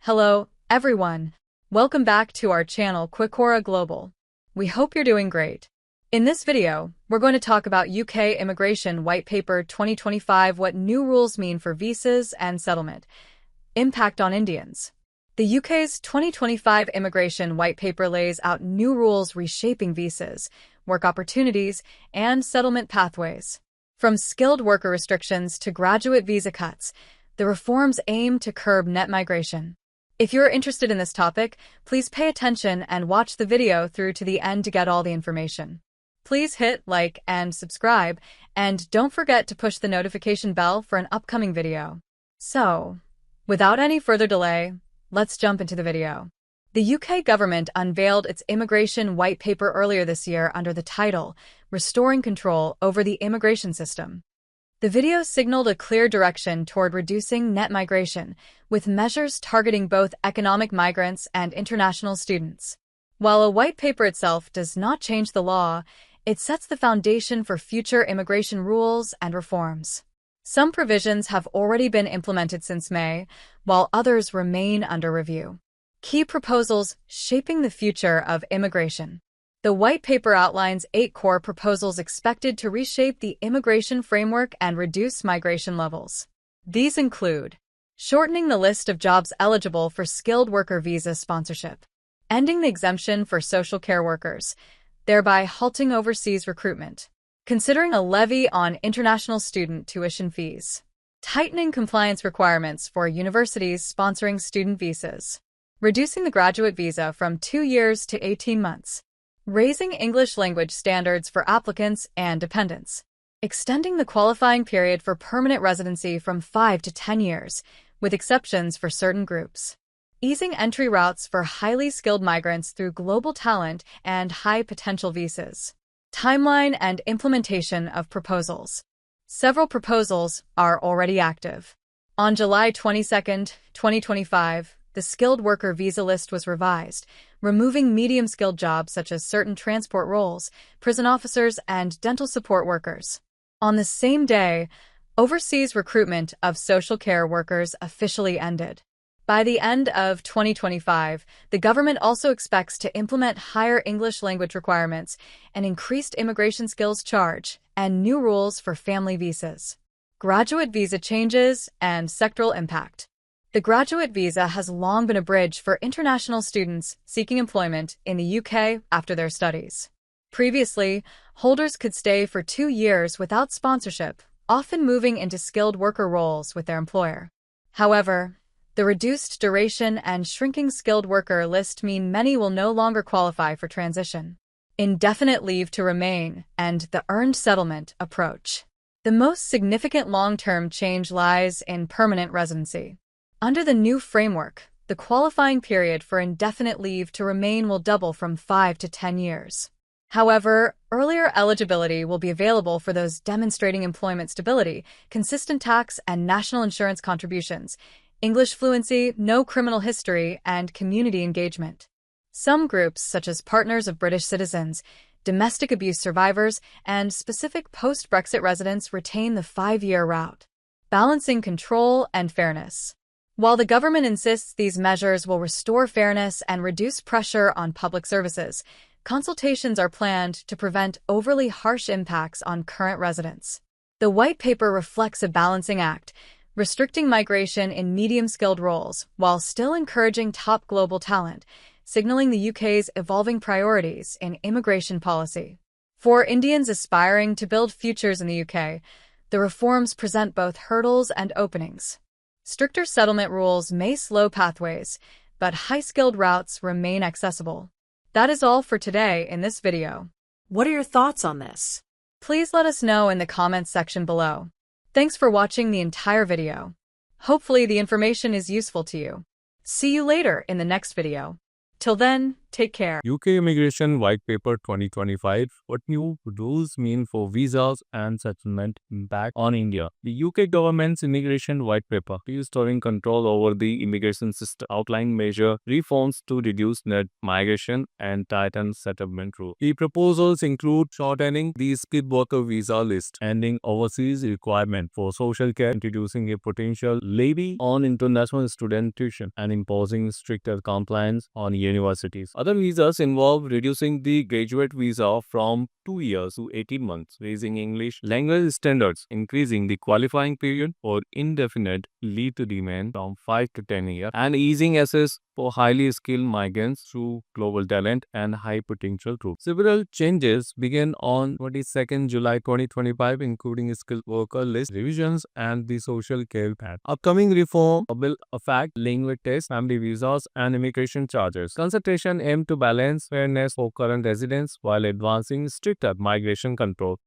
Hello, everyone. Welcome back to our channel Quickora Global. We hope you're doing great. In this video, we're going to talk about UK Immigration White Paper 2025, what new rules mean for visas and settlement. Impact on Indians. The UK's 2025 Immigration White Paper lays out new rules reshaping visas, work opportunities, and settlement pathways. From skilled worker restrictions to graduate visa cuts, the reforms aim to curb net migration. If you're interested in this topic, please pay attention and watch the video through to the end to get all the information. Please hit like and subscribe, and don't forget to push the notification bell for an upcoming video. So, without any further delay, let's jump into the video. The UK government unveiled its immigration white paper earlier this year under the title, Restoring Control over the Immigration System. The video signaled a clear direction toward reducing net migration, with measures targeting both economic migrants and international students. While a white paper itself does not change the law, it sets the foundation for future immigration rules and reforms. Some provisions have already been implemented since May, while others remain under review. Key proposals shaping the future of immigration. The white paper outlines 8 core proposals expected to reshape the immigration framework and reduce migration levels. These include shortening the list of jobs eligible for skilled worker visa sponsorship, ending the exemption for social care workers, thereby halting overseas recruitment, considering a levy on international student tuition fees, tightening compliance requirements for universities sponsoring student visas, reducing the graduate visa from 2 years to 18 months, raising English language standards for applicants and dependents, extending the qualifying period for permanent residency from 5 to 10 years, with exceptions for certain groups, easing entry routes for highly skilled migrants through global talent and high-potential visas. Timeline and implementation of proposals. Several proposals are already active. On July 22, 2025, the skilled worker visa list was revised, removing medium-skilled jobs such as certain transport roles, prison officers, and dental support workers. On the same day, overseas recruitment of social care workers officially ended. By the end of 2025, the government also expects to implement higher English language requirements, an increased immigration skills charge, and new rules for family visas. Graduate visa changes and sectoral impact. The graduate visa has long been a bridge for international students seeking employment in the UK after their studies. Previously, holders could stay for 2 years without sponsorship, often moving into skilled worker roles with their employer. However, the reduced duration and shrinking skilled worker list mean many will no longer qualify for transition. Indefinite leave to remain and the earned settlement approach. The most significant long-term change lies in permanent residency. Under the new framework, the qualifying period for indefinite leave to remain will double from 5 to 10 years. However, earlier eligibility will be available for those demonstrating employment stability, consistent tax and national insurance contributions, English fluency, no criminal history, and community engagement. Some groups, such as partners of British citizens, domestic abuse survivors, and specific post-Brexit residents, retain the 5-year route. Balancing control and fairness. While the government insists these measures will restore fairness and reduce pressure on public services, consultations are planned to prevent overly harsh impacts on current residents. The white paper reflects a balancing act, restricting migration in medium-skilled roles while still encouraging top global talent, signaling the UK's evolving priorities in immigration policy. For Indians aspiring to build futures in the UK, the reforms present both hurdles and openings. Stricter settlement rules may slow pathways, but high-skilled routes remain accessible. That is all for today in this video. What are your thoughts on this? Please let us know in the comments section below. Thanks for watching the entire video. Hopefully the information is useful to you. See you later in the next video. Till then, Take care. UK Immigration White Paper 2025. What new rules mean for visas and settlement impact on India? The UK government's Immigration White Paper, restoring control over the immigration system, outlined measure reforms to reduce net migration and tighten settlement rules. The proposals include shortening the skilled worker visa list, ending overseas requirement for social care, introducing a potential levy on international student tuition, and imposing stricter compliance on universities. Other visas involve reducing the graduate visa from 2 years to 18 months, raising English language standards, increasing the qualifying period for indefinite leave to remain from 5 to 10 years, and easing access for highly skilled migrants through global talent and high potential groups. Several changes began on 22nd July 2025, including skilled worker list revisions and the social care plan. Upcoming reform will affect language tests, family visas, and immigration charges. Consultation aimed to balance fairness for current residents while advancing stricter migration control.